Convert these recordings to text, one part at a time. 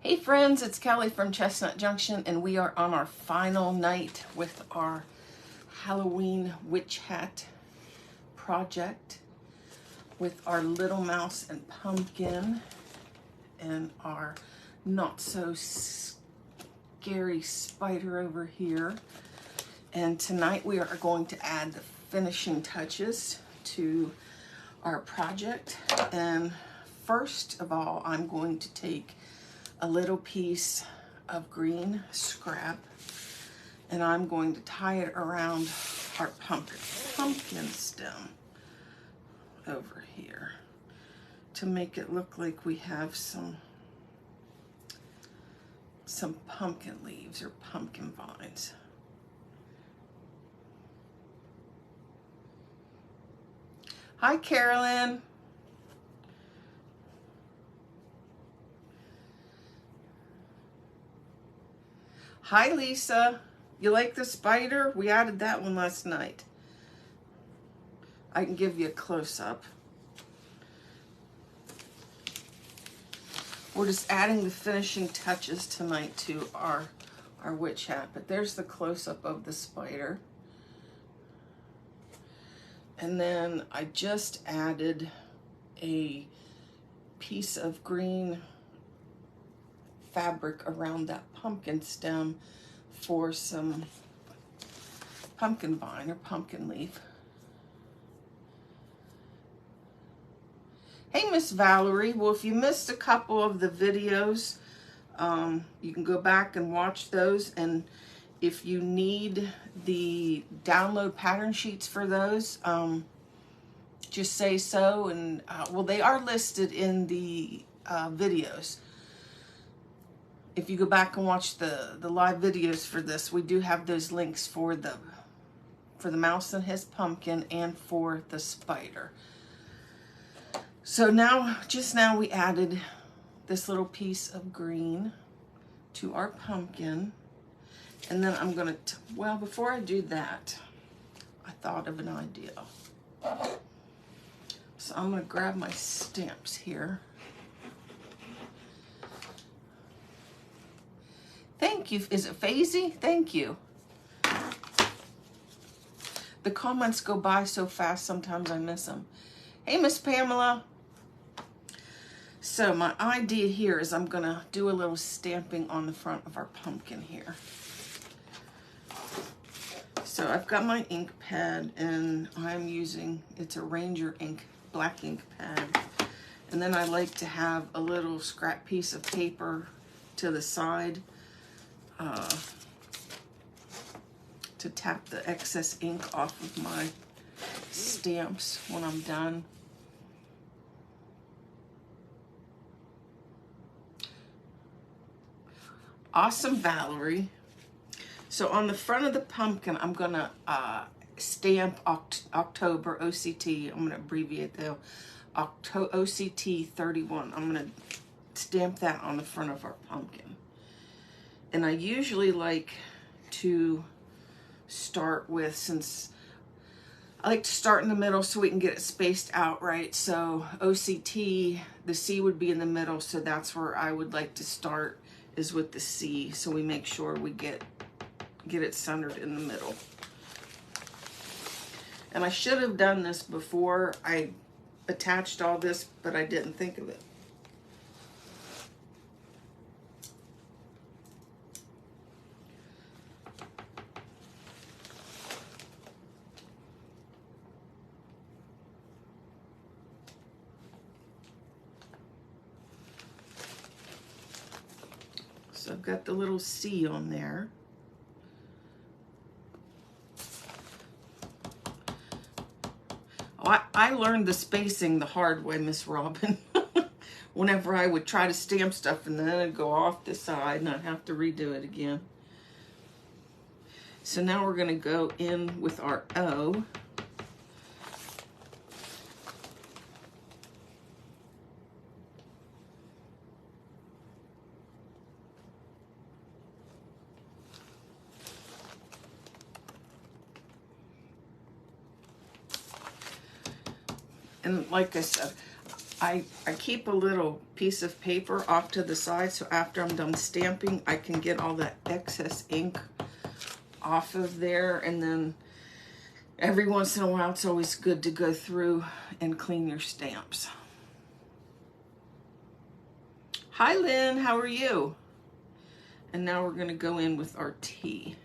Hey friends, it's Kelly from Chestnut Junction, and we are on our final night with our Halloween witch hat project with our little mouse and pumpkin and our not so scary spider over here. And tonight we are going to add the finishing touches to our project. And first of all, I'm going to take a little piece of green scrap and I'm going to tie it around our pumpkin stem over here to make it look like we have some pumpkin leaves or pumpkin vines. Hi, Carolyn. Hi, Lisa. You like the spider? We added that one last night. I can give you a close-up. We're just adding the finishing touches tonight to our witch hat, but there's the close-up of the spider. And then I just added a piece of green fabric around that pumpkin stem for some pumpkin vine or pumpkin leaf. Hey, Miss Valerie. Well, if you missed a couple of the videos, you can go back and watch those. And if you need the download pattern sheets for those, just say so. And well, they are listed in the videos. If you go back and watch the live videos for this, we do have those links for the mouse and his pumpkin and for the spider. So now, just now we added this little piece of green to our pumpkin. And then I'm gonna, well, before I do that, I thought of an idea. So I'm gonna grab my stamps here. Thank you. Is it Faisy? Thank you. The comments go by so fast, sometimes I miss them. Hey, Miss Pamela. So my idea here is I'm gonna do a little stamping on the front of our pumpkin here. So I've got my ink pad and I'm using, it's a Ranger ink, black ink pad. And then I like to have a little scrap piece of paper to the side to tap the excess ink off of my stamps when I'm done. Awesome, Valerie. So on the front of the pumpkin, I'm gonna stamp October OCT. I'm gonna abbreviate the OCT 31. I'm gonna stamp that on the front of our pumpkin. And I usually like to start with, since I like to start in the middle so we can get it spaced out right. So OCT, the C would be in the middle, so that's where I would like to start, is with the C, so we make sure we get it centered in the middle. And I should have done this before I attached all this, but I didn't think of it. So I've got the little C on there. Oh, I learned the spacing the hard way, Miss Robin. Whenever I would try to stamp stuff and then it'd go off the side and I'd have to redo it again. So now we're gonna go in with our O. And like I said, I keep a little piece of paper off to the side so after I'm done stamping, I can get all that excess ink off of there, and then every once in a while it's always good to go through and clean your stamps. Hi Lynn, how are you? And now we're going to go in with our tea.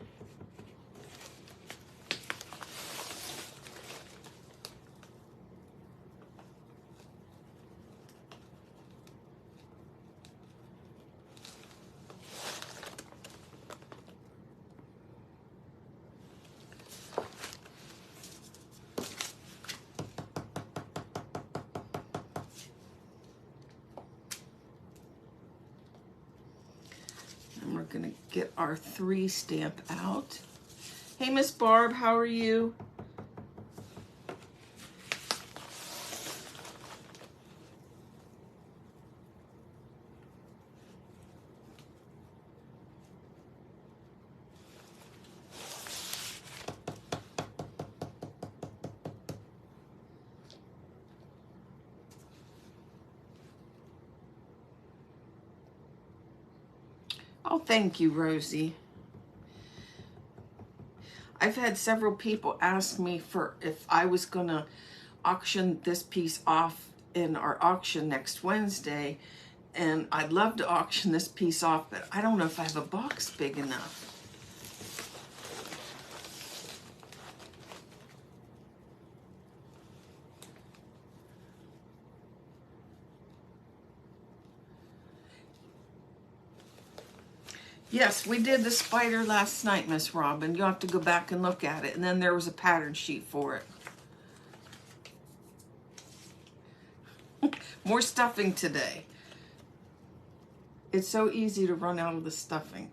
And we're going to get our 3 stamp out. Hey Miss Barb, how are you? Oh, thank you, Rosie. I've had several people ask me for if I was going to auction this piece off in our auction next Wednesday, and I'd love to auction this piece off, but I don't know if I have a box big enough. Yes, we did the spider last night, Miss Robin. You'll have to go back and look at it. And then there was a pattern sheet for it. More stuffing today. It's so easy to run out of the stuffing.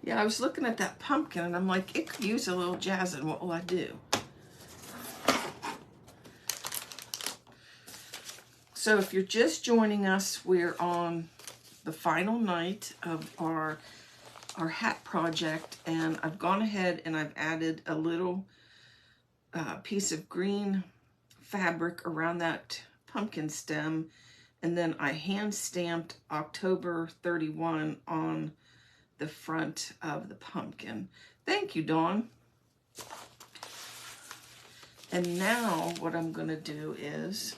Yeah, I was looking at that pumpkin and I'm like, it could use a little jazzing. What will I do? So if you're just joining us, we're on the final night of our hat project, and I've gone ahead and I've added a little piece of green fabric around that pumpkin stem, and then I hand stamped October 31 on the front of the pumpkin. Thank you, Dawn. And now what I'm going to do is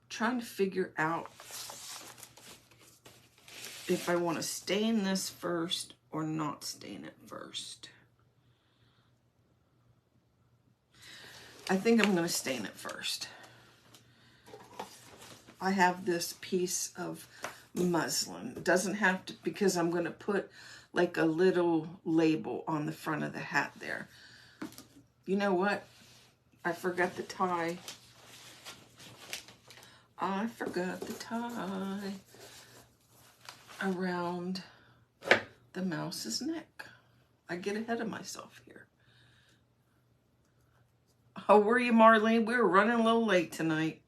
trying to figure out if I want to stain this first or not stain it first. I think I'm going to stain it first. I have this piece of muslin. It doesn't have to, because I'm going to put like a little label on the front of the hat there. You know what? I forgot the tie. I forgot the tie around the mouse's neck. I get ahead of myself here. How were you, Marlene? We were running a little late tonight.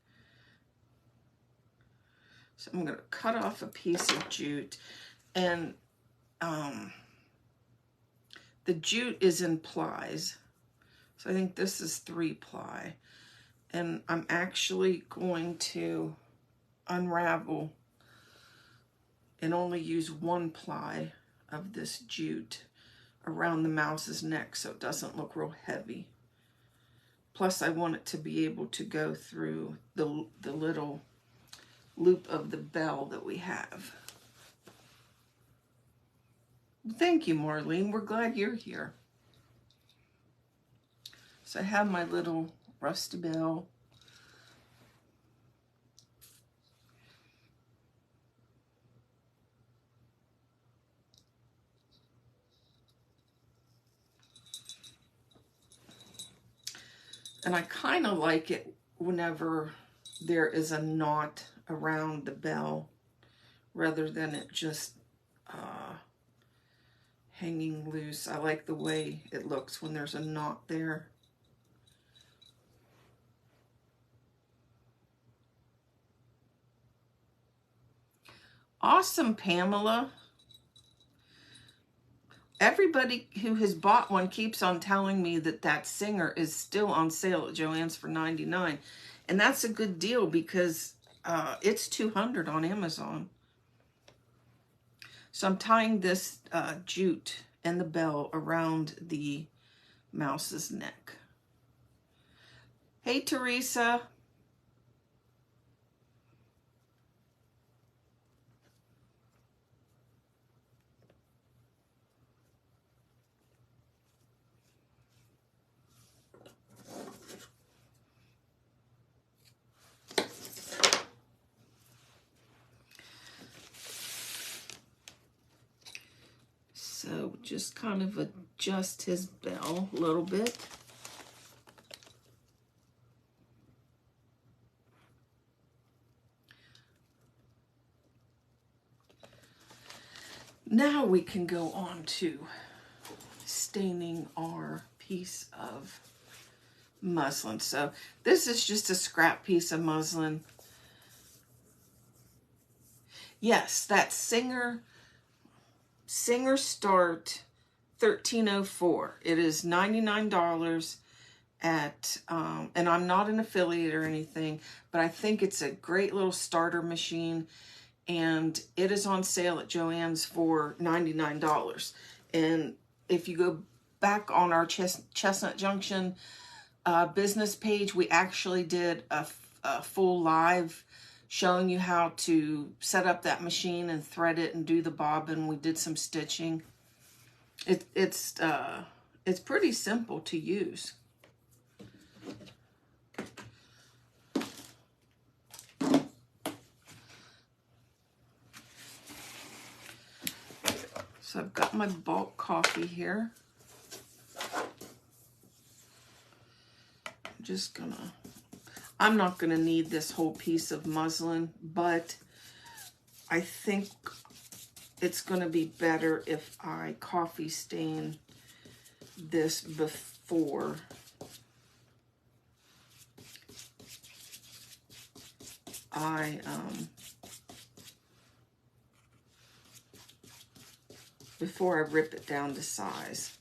So I'm going to cut off a piece of jute, and the jute is in plies. So I think this is 3 ply. And I'm actually going to unravel and only use 1 ply of this jute around the mouse's neck so it doesn't look real heavy. Plus I want it to be able to go through the little loop of the bell that we have. Thank you, Marlene. We're glad you're here. So I have my little rusty bell. And I kind of like it whenever there is a knot around the bell rather than it just hanging loose. I like the way it looks when there's a knot there. Awesome, Pamela. everybody who has bought one keeps on telling me that that Singer is still on sale at Joann's for $99. And that's a good deal because it's $200 on Amazon. So I'm tying this jute and the bell around the mouse's neck. Hey, Teresa. So just kind of adjust his bell a little bit. Now we can go on to staining our piece of muslin. So this is just a scrap piece of muslin. Yes, that's Singer Start 1304. It is $99 at, and I'm not an affiliate or anything, but I think it's a great little starter machine, and it is on sale at Joann's for $99. And if you go back on our Chestnut Junction business page, we actually did a full live showing you how to set up that machine and thread it and do the bobbin. We did some stitching. It's pretty simple to use. So I've got my bulk coffee here. I'm not gonna need this whole piece of muslin, but I think it's gonna be better if I coffee stain this before I rip it down to size.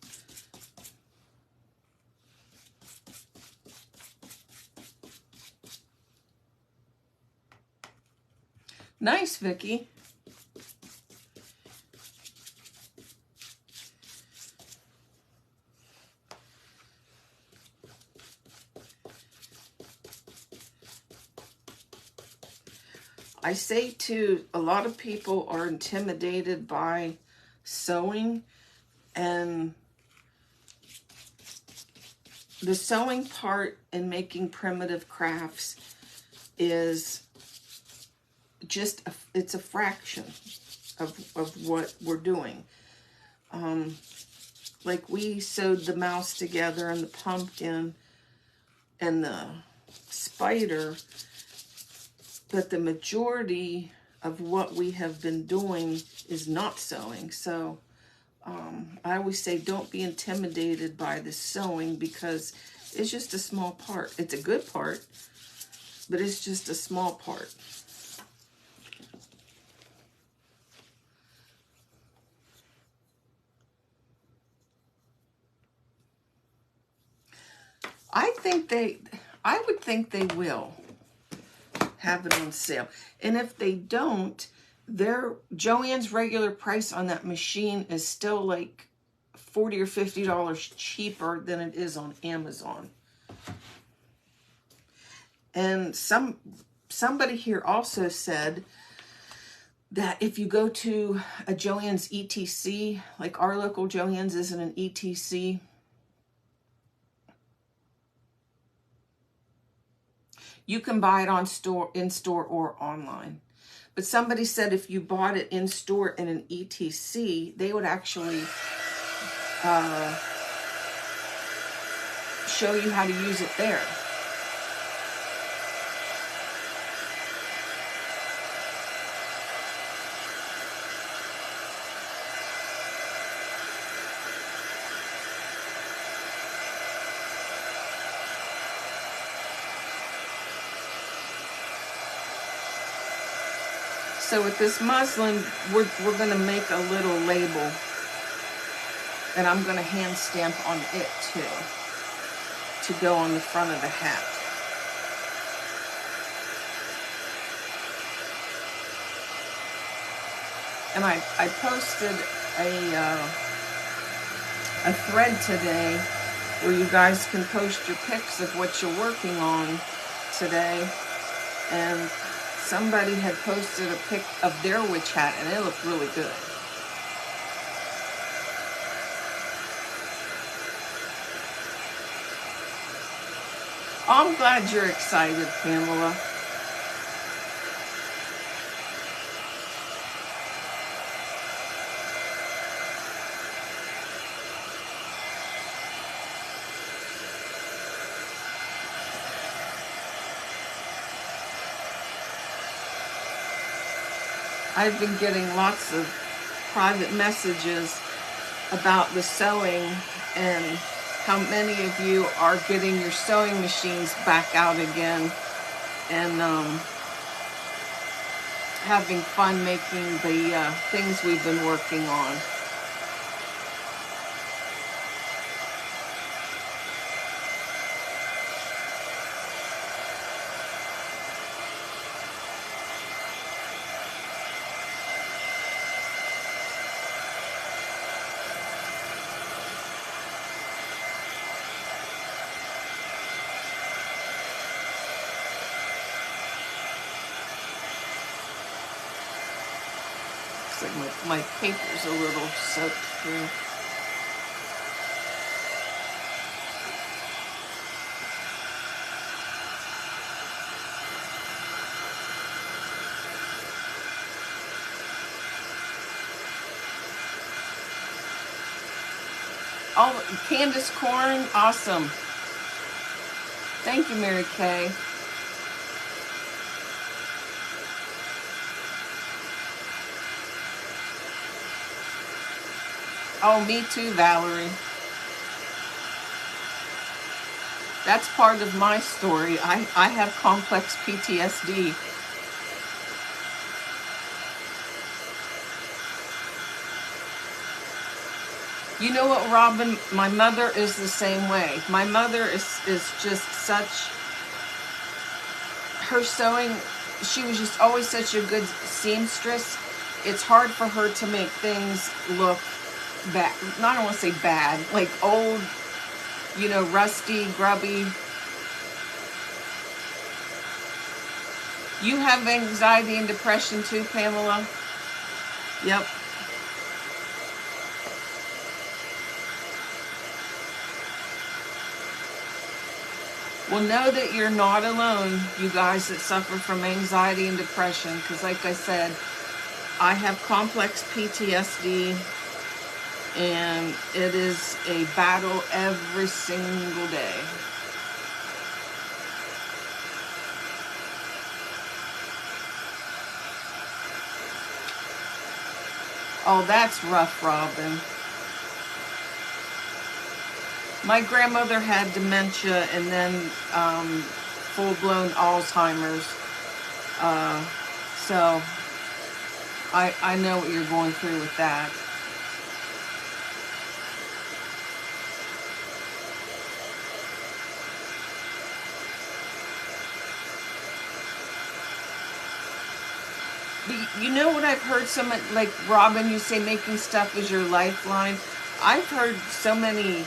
Nice, Vicky. I say too, a lot of people are intimidated by sewing, and the sewing part in making primitive crafts is just it's a fraction of what we're doing. Like we sewed the mouse together and the pumpkin and the spider, but the majority of what we have been doing is not sewing. So I always say don't be intimidated by the sewing, because it's just a small part. It's a good part, but it's just a small part. I would think they will have it on sale. And if they don't, their Joann's regular price on that machine is still like $40 or $50 cheaper than it is on Amazon. And somebody here also said that if you go to a Joann's ETC, like our local Joann's isn't an ETC, you can buy it in store or online. But somebody said if you bought it in store in an ETC, they would actually show you how to use it there. So with this muslin, we're going to make a little label. And I'm going to hand stamp on it too, to go on the front of the hat. And I posted a thread today where you guys can post your pics of what you're working on today. And somebody had posted a pic of their witch hat, and it looked really good. I'm glad you're excited, Pamela. I've been getting lots of private messages about the sewing and how many of you are getting your sewing machines back out again and having fun making the things we've been working on. Looks like my paper's a little soaked through. Oh, Candace Corn, awesome. Thank you, Mary Kay. Oh, me too, Valerie. That's part of my story. I have complex PTSD. You know what, Robin? My mother is the same way. My mother is just such, her sewing, she was just always such a good seamstress. It's hard for her to make things look bad. I don't want to say bad, like old, you know, rusty, grubby. You have anxiety and depression too, Pamela? Yep. Well, know that you're not alone, you guys that suffer from anxiety and depression, because like I said, I have complex PTSD, and it is a battle every single day. Oh, that's rough, Robin. My grandmother had dementia and then full-blown Alzheimer's. So I know what you're going through with that. But you know what I've heard someone, like Robin, you say making stuff is your lifeline. I've heard so many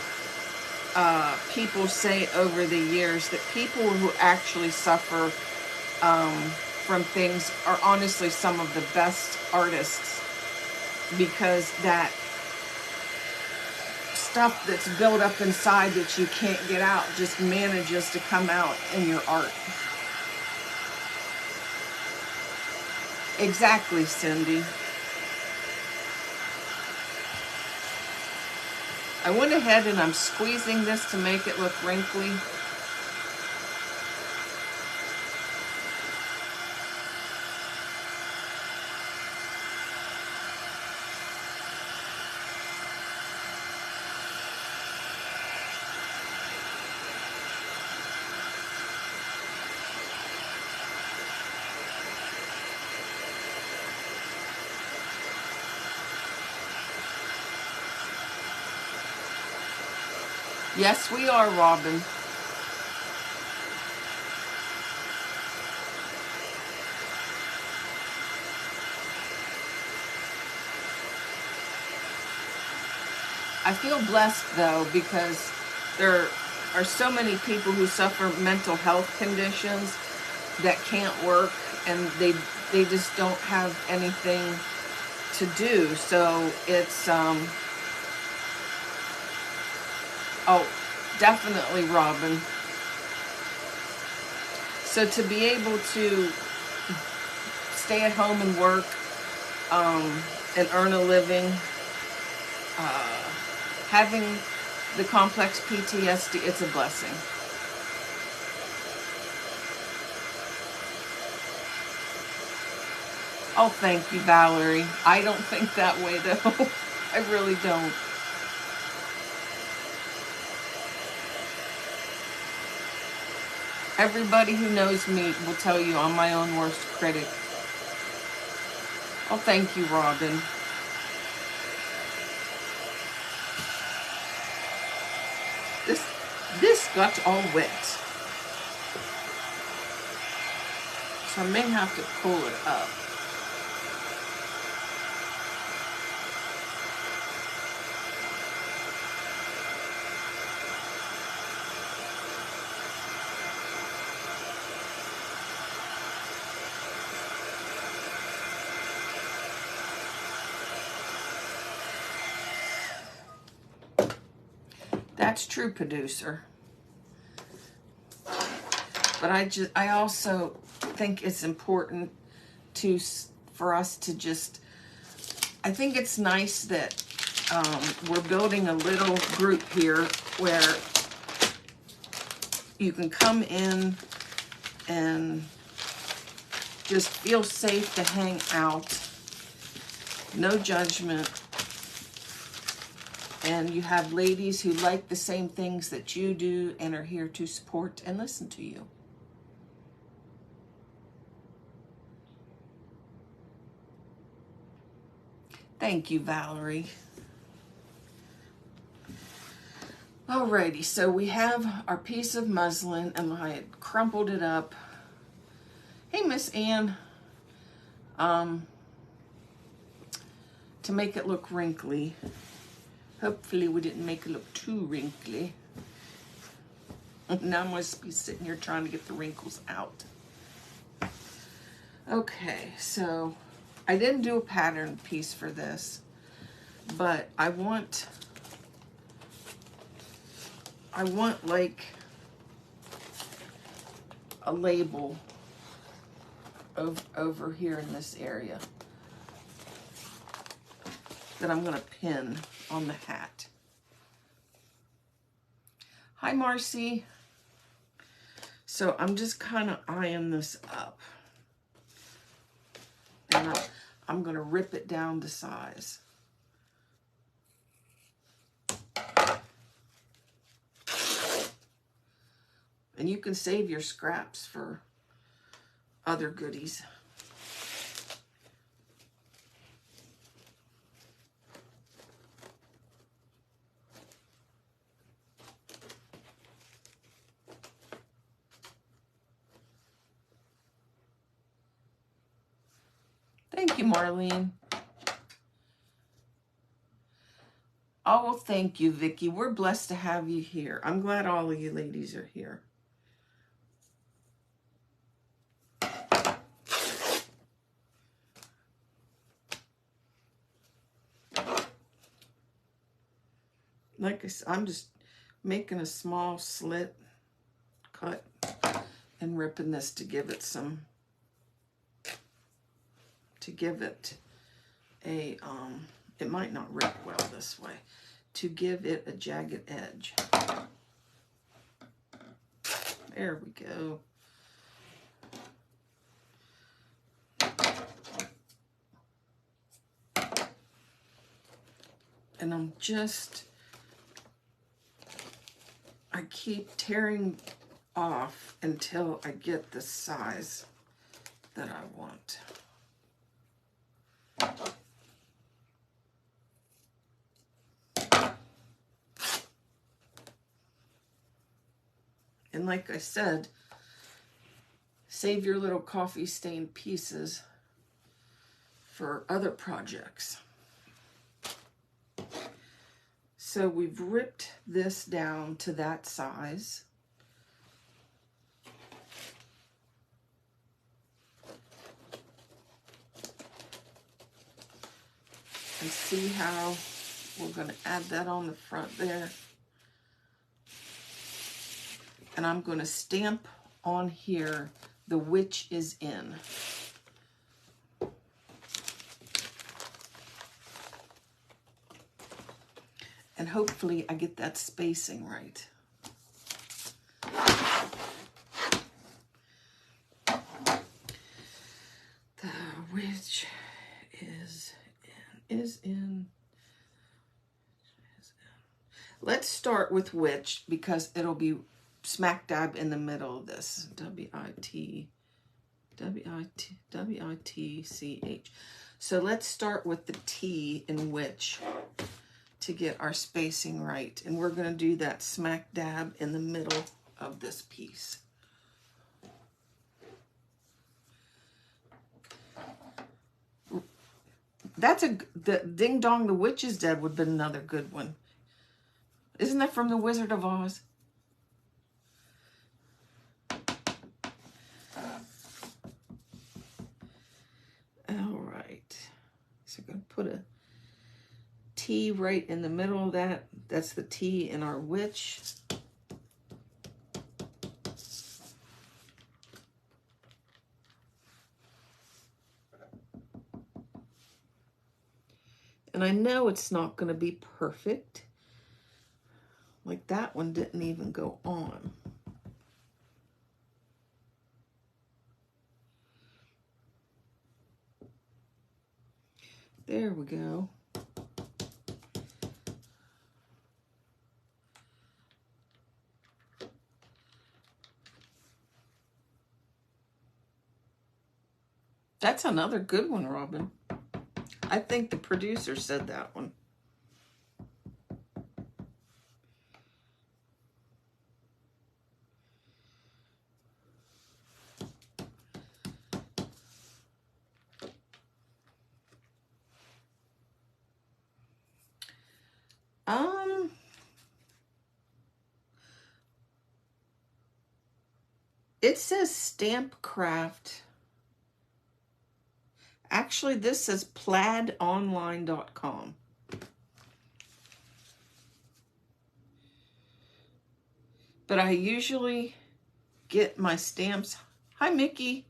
people say over the years that people who actually suffer from things are honestly some of the best artists, because that stuff that's built up inside that you can't get out just manages to come out in your art. Exactly, Cindy. I went ahead and I'm squeezing this to make it look wrinkly. Yes, we are, Robin. I feel blessed though, because there are so many people who suffer mental health conditions that can't work, and they just don't have anything to do. So it's oh, definitely, Robin. So to be able to stay at home and work, and earn a living, having the complex PTSD, it's a blessing. Oh, thank you, Valerie. I don't think that way, though. I really don't. Everybody who knows me will tell you I'm my own worst critic. Oh, thank you, Robin. This got all wet. So I may have to pull it up. That's true, producer. But I also think it's important for us to just, I think it's nice that we're building a little group here where you can come in and just feel safe to hang out, no judgment, and you have ladies who like the same things that you do and are here to support and listen to you. Thank you, Valerie. Alrighty, so we have our piece of muslin, and I had crumpled it up. Hey, Miss Ann. To make it look wrinkly. Hopefully we didn't make it look too wrinkly. Now I must be sitting here trying to get the wrinkles out. Okay, so I didn't do a pattern piece for this, but I want like a label over here in this area that I'm going to pin on the hat. Hi, Marcy. So I'm just kind of eyeing this up. And I'm going to rip it down to size. And you can save your scraps for other goodies. Thank you, Marlene. Oh, well, thank you, Vicki. We're blessed to have you here. I'm glad all of you ladies are here. Like I said, I'm just making a small slit cut and ripping this to give it some, it might not rip well this way, to give it a jagged edge. There we go. And I keep tearing off until I get the size that I want. And like I said, save your little coffee stained pieces for other projects. So we've ripped this down to that size. And see how we're going to add that on the front there. And I'm going to stamp on here, the witch is in. And hopefully I get that spacing right. The witch is in. Let's start with witch because it'll be smack dab in the middle of this. W-I-T-C-H. So let's start with the T in witch to get our spacing right. And we're going to do that smack dab in the middle of this piece. That's the Ding Dong, the Witch is Dead would have been another good one. Isn't that from The Wizard of Oz? All right. So I'm going to put a T right in the middle of that. That's the T in our witch. And I know it's not going to be perfect. Like that one didn't even go on. There we go. That's another good one, Robin. I think the producer said that one. It says Stamp Craft. Actually, this says plaidonline.com. But I usually get my stamps. Hi, Mickey.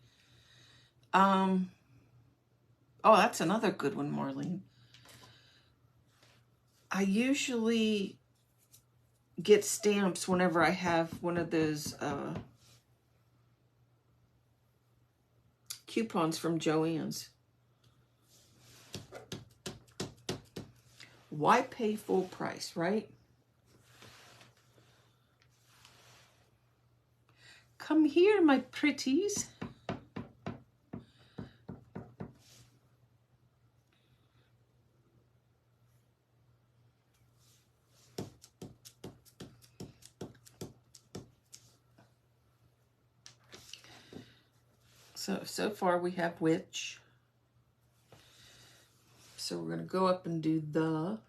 Oh, that's another good one, Marlene. I usually get stamps whenever I have one of those coupons from Joann's. Why pay full price, right? Come here, my pretties. So far we have witch. So we're going to go up and do the.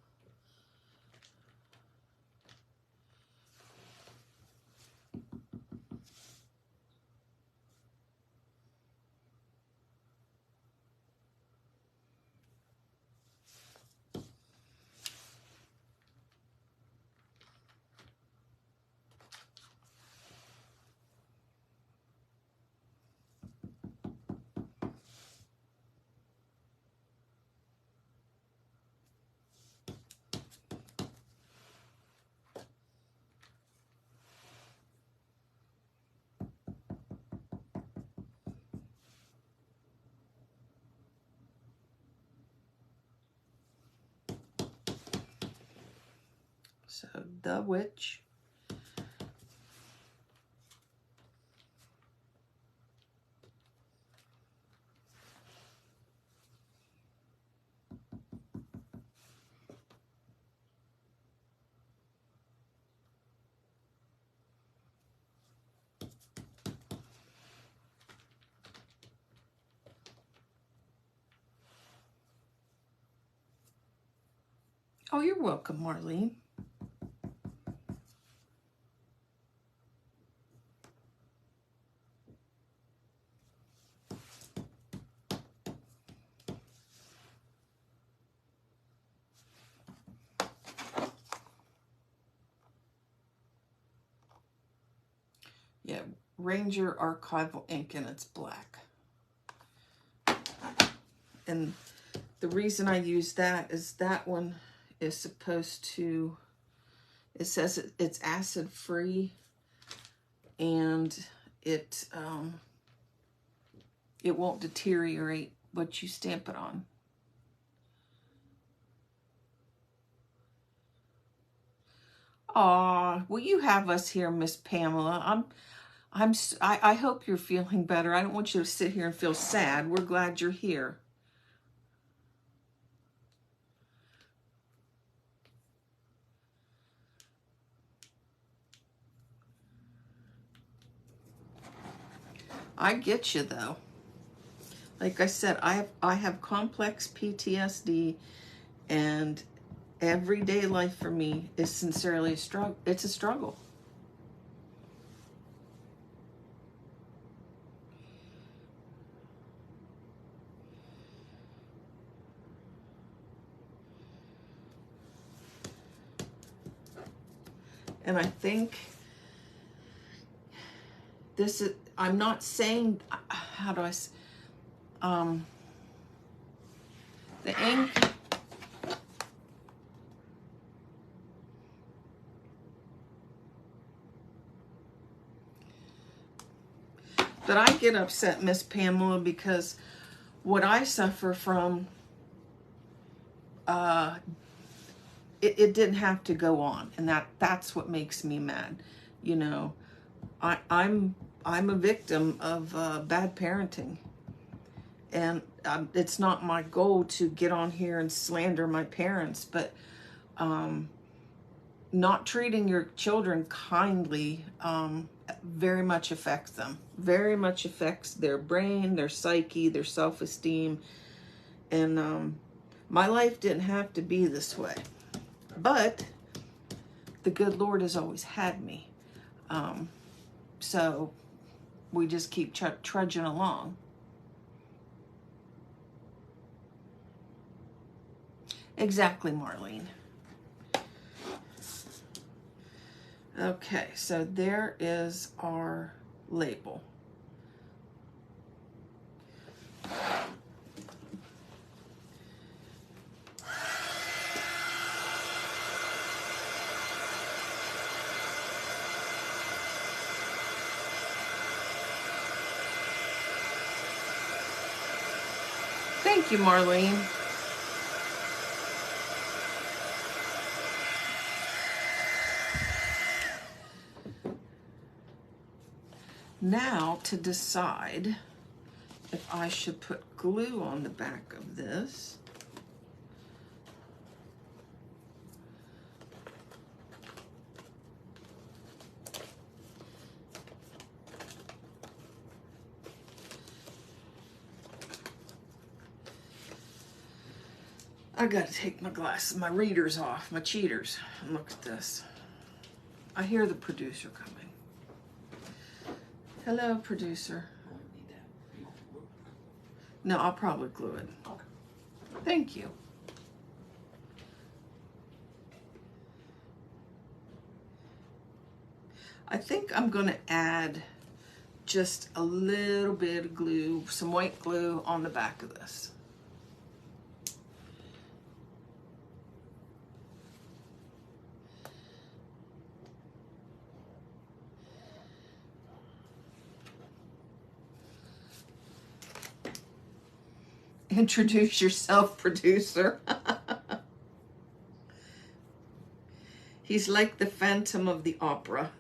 So the witch. Oh, you're welcome, Marlene. Yeah, Ranger Archival ink, and it's black. And the reason I use that is that one is supposed to, it says it's acid free, and it won't deteriorate what you stamp it on. Aw, will you have us here, Miss Pamela? I hope you're feeling better. I don't want you to sit here and feel sad. We're glad you're here. I get you though. Like I said, I have complex PTSD, and everyday life for me is sincerely a struggle. It's a struggle. And I think this is, I'm not saying, how do I, the ink, but I get upset, Miss Pamela, because what I suffer from, it didn't have to go on, and that's what makes me mad. You know, I'm a victim of bad parenting, and it's not my goal to get on here and slander my parents, but not treating your children kindly very much affects them. Very much affects their brain, their psyche, their self-esteem, and my life didn't have to be this way. But the good Lord has always had me. So we just keep trudging along. Exactly, Marlene. Okay, so there is our label. Thank you, Marlene. Now to decide if I should put glue on the back of this. I gotta take my glasses, my readers off, my cheaters, and look at this. I hear the producer coming. Hello, producer. No, I'll probably glue it. Thank you. I think I'm gonna add just a little bit of glue, some white glue on the back of this. Introduce yourself, producer. He's like the Phantom of the Opera.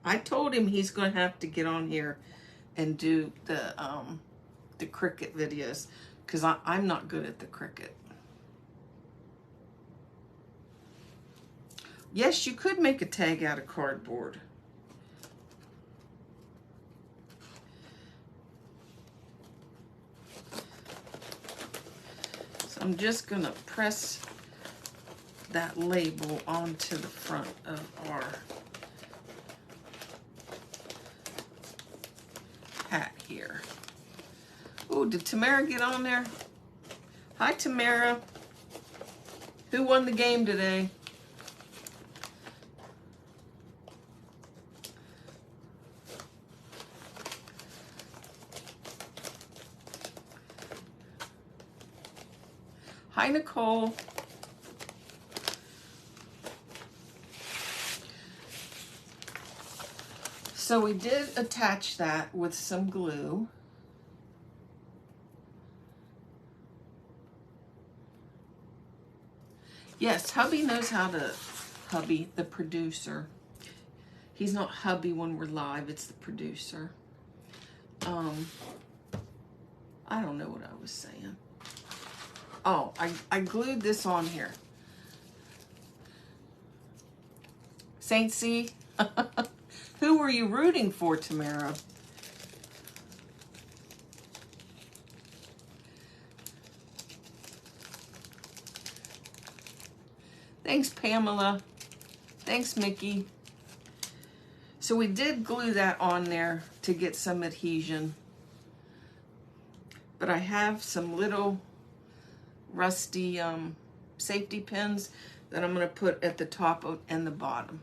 I told him he's going to have to get on here and do the Cricut videos, because I'm not good at the Cricut. Yes, you could make a tag out of cardboard. I'm just gonna press that label onto the front of our hat here. Oh, did Tamara get on there? Hi, Tamara. Who won the game today? Hi, Nicole. So we did attach that with some glue. Yes, hubby knows how to, hubby, the producer. He's not hubby when we're live, it's the producer. I don't know what I was saying. Oh, I glued this on here. Saint C, who were you rooting for, Tamara? Thanks, Pamela. Thanks, Mickey. So we did glue that on there to get some adhesion. But I have some little rusty safety pins that I'm going to put at the top and the bottom.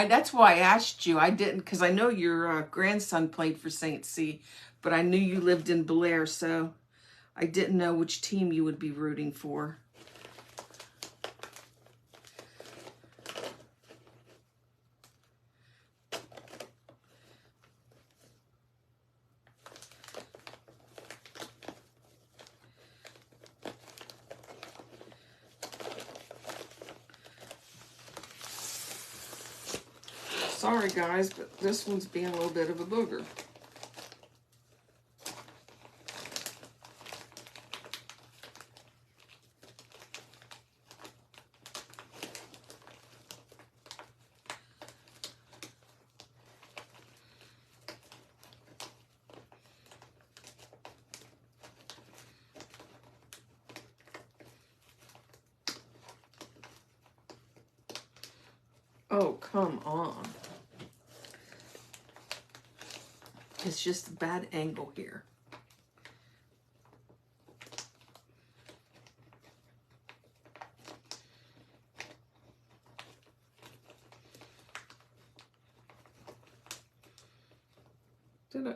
That's why I asked you. I didn't, because I know your grandson played for St. C, but I knew you lived in Blair, so I didn't know which team you would be rooting for. Sorry guys, but this one's being a little bit of a booger. Oh, come on. It's just a bad angle here.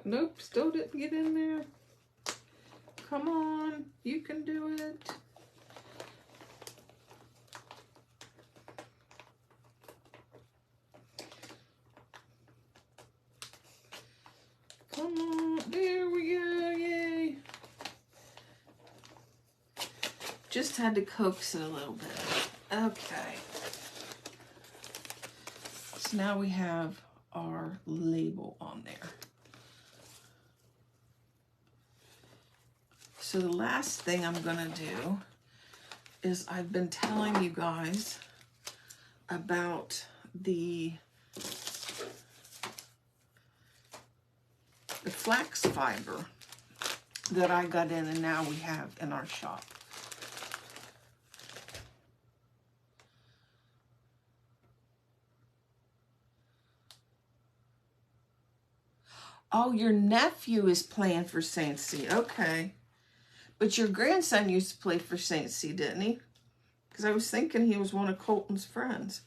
Nope, still didn't get in there. Come on, you can do it. Come on, there we go, yay. Just had to coax it a little bit. Okay. So now we have our label on there. So the last thing I'm gonna do is I've been telling you guys about the flax fiber that I got in and now we have in our shop. Oh, your nephew is playing for St. C. Okay. But your grandson used to play for St. C, didn't he? Because I was thinking he was one of Colton's friends.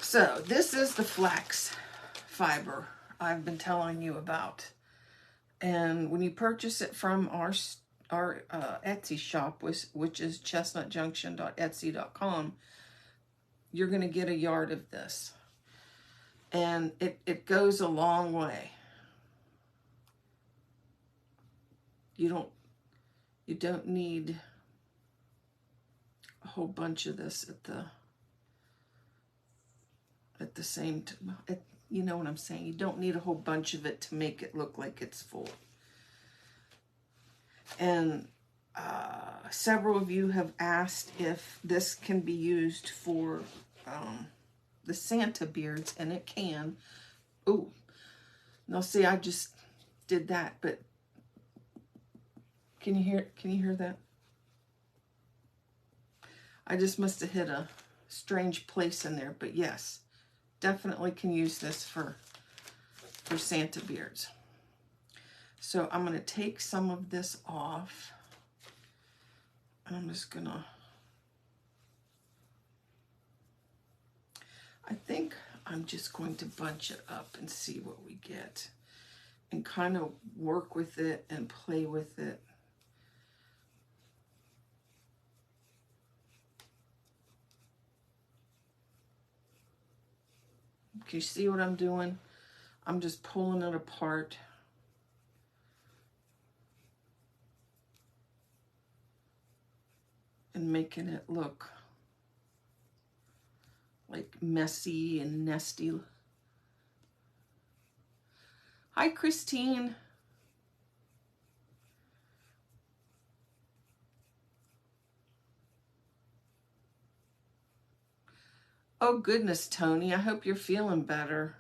So this is the flax fiber I've been telling you about. And when you purchase it from our Etsy shop, which is chestnutjunction.etsy.com, you're going to get a yard of this. And it goes a long way. You don't need a whole bunch of this at the same time. You know what I'm saying? You don't need a whole bunch of it to make it look like it's full. And several of you have asked if this can be used for the Santa beards, and it can. Oh, now see, I just did that, but can you hear that? I just must have hit a strange place in there, but yes, definitely can use this for Santa beards. So I'm going to take some of this off, and I'm just going to, I think I'm just going to bunch it up and see what we get, and kind of work with it and play with it. Can you see what I'm doing? I'm just pulling it apart. And making it look like messy and nesty. Hi, Christine. Oh, goodness, Tony. I hope you're feeling better.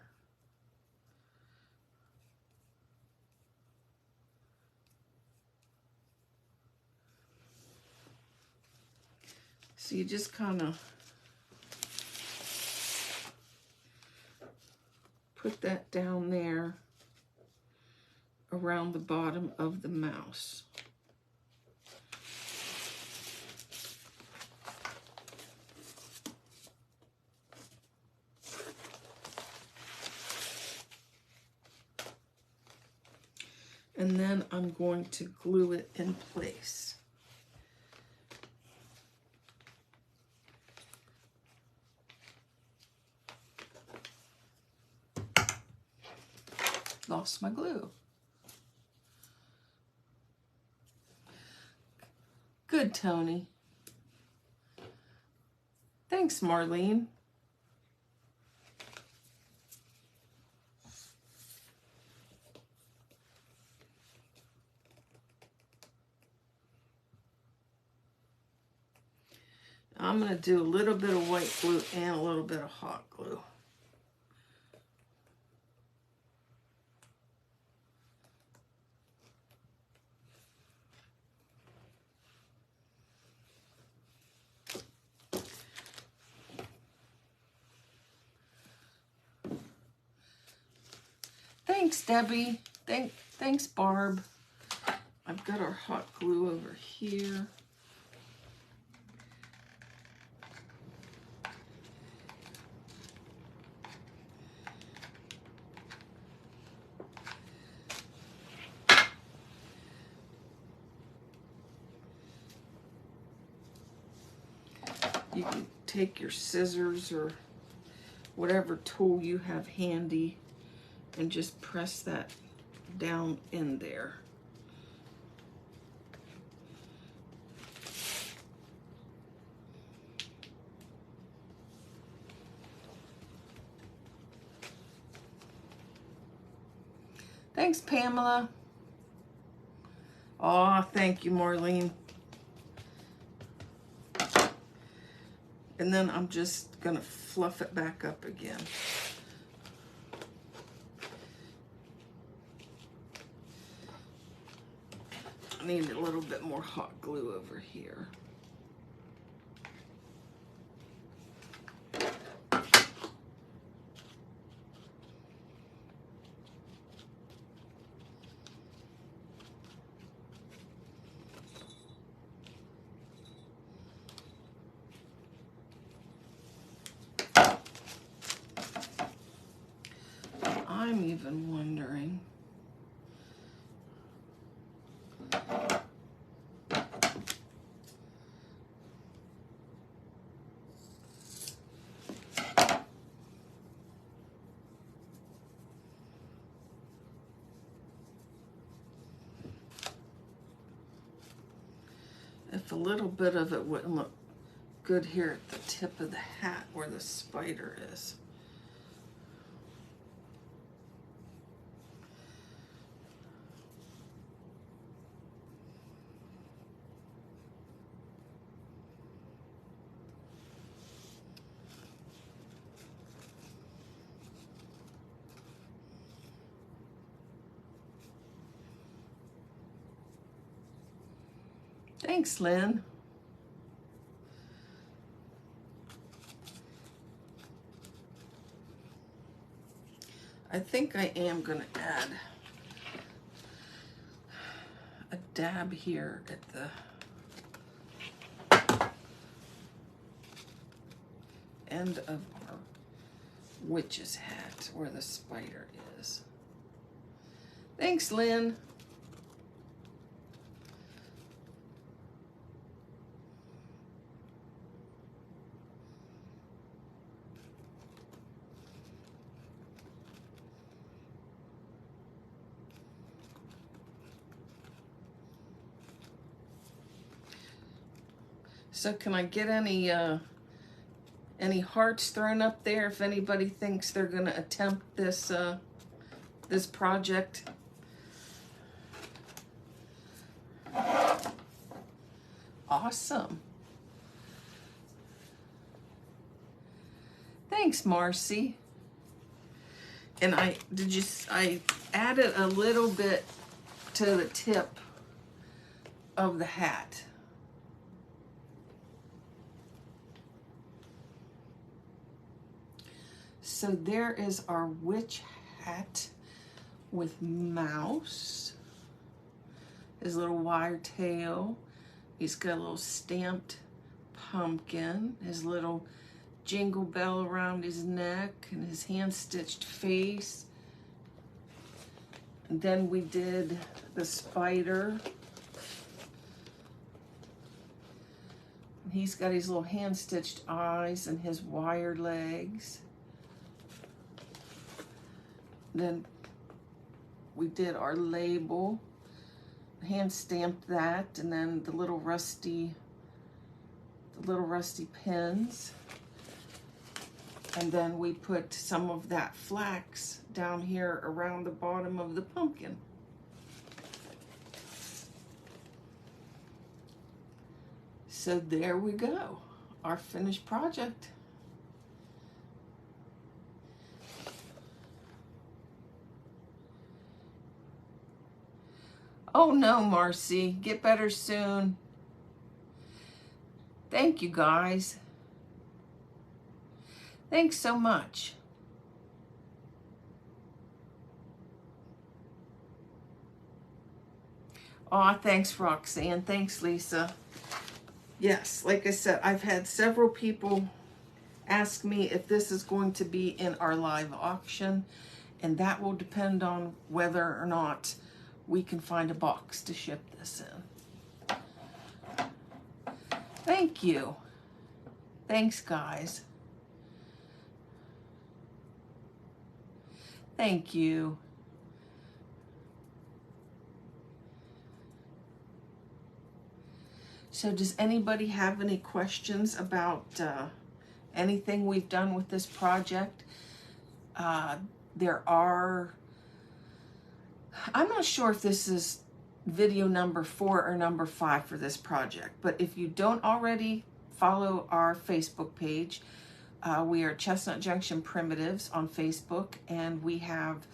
So you just kind of put that down there around the bottom of the mouse. And then I'm going to glue it in place. Lost my glue. Good, Tony. Thanks, Marlene. I'm going to do a little bit of white glue and a little bit of hot glue. Thanks, Debbie. Thanks, Barb. I've got our hot glue over here. You can take your scissors or whatever tool you have handy and just press that down in there. Thanks, Pamela. Oh, thank you, Marlene. And then I'm just gonna fluff it back up again. I need a little bit more hot glue over here. I'm even wondering if a little bit of it wouldn't look good here at the tip of the hat where the spider is. Thanks, Lynn. I think I am going to add a dab here at the end of our witch's hat where the spider is. Thanks, Lynn. So can I get any hearts thrown up there if anybody thinks they're going to attempt this this project? Awesome. Thanks, Marcy. And I added a little bit to the tip of the hat. So there is our witch hat with mouse, his little wire tail. He's got a little stamped pumpkin, his little jingle bell around his neck, and his hand-stitched face. And then we did the spider. And he's got his little hand-stitched eyes and his wire legs. Then we did our label, hand stamped that, and then the little rusty pins. And then we put some of that flax down here around the bottom of the pumpkin. So there we go, our finished project. Oh no, Marcy, get better soon. Thank you, guys. Thanks so much. Aw, thanks, Roxanne. Thanks, Lisa. Yes, like I said, I've had several people ask me if this is going to be in our live auction, and that will depend on whether or not we can find a box to ship this in. Thank you. Thanks, guys. Thank you. So does anybody have any questions about anything we've done with this project? I'm not sure if this is video number 4 or number 5 for this project, but if you don't already follow our Facebook page, we are Chestnut Junction Primitives on Facebook, and we have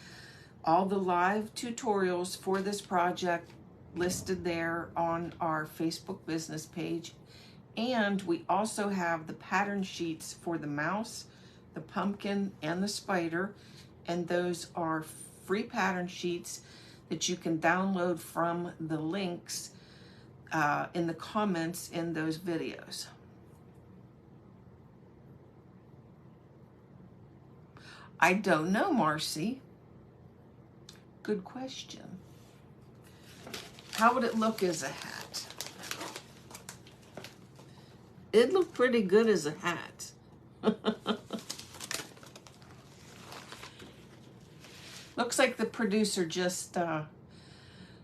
all the live tutorials for this project listed there on our Facebook business page. And we also have the pattern sheets for the mouse, the pumpkin, and the spider, and those are free pattern sheets that you can download from the links in the comments in those videos. I don't know, Marcy. Good question. How would it look as a hat? It looked pretty good as a hat. Looks like the producer just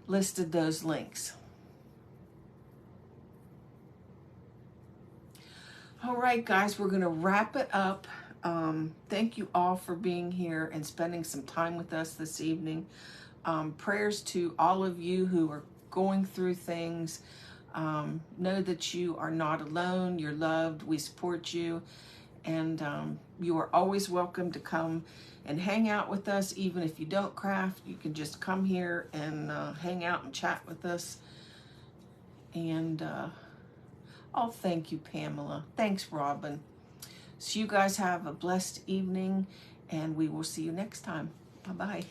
listed those links. right, guys, we're going to wrap it up. Thank you all for being here and spending some time with us this evening. Prayers to all of you who are going through things. Know that you are not alone. You're loved. We support you. And you are always welcome to come and hang out with us. Even if you don't craft, you can just come here and hang out and chat with us. And oh, thank you, Pamela. Thanks, Robin. So you guys have a blessed evening, and we will see you next time. Bye-bye.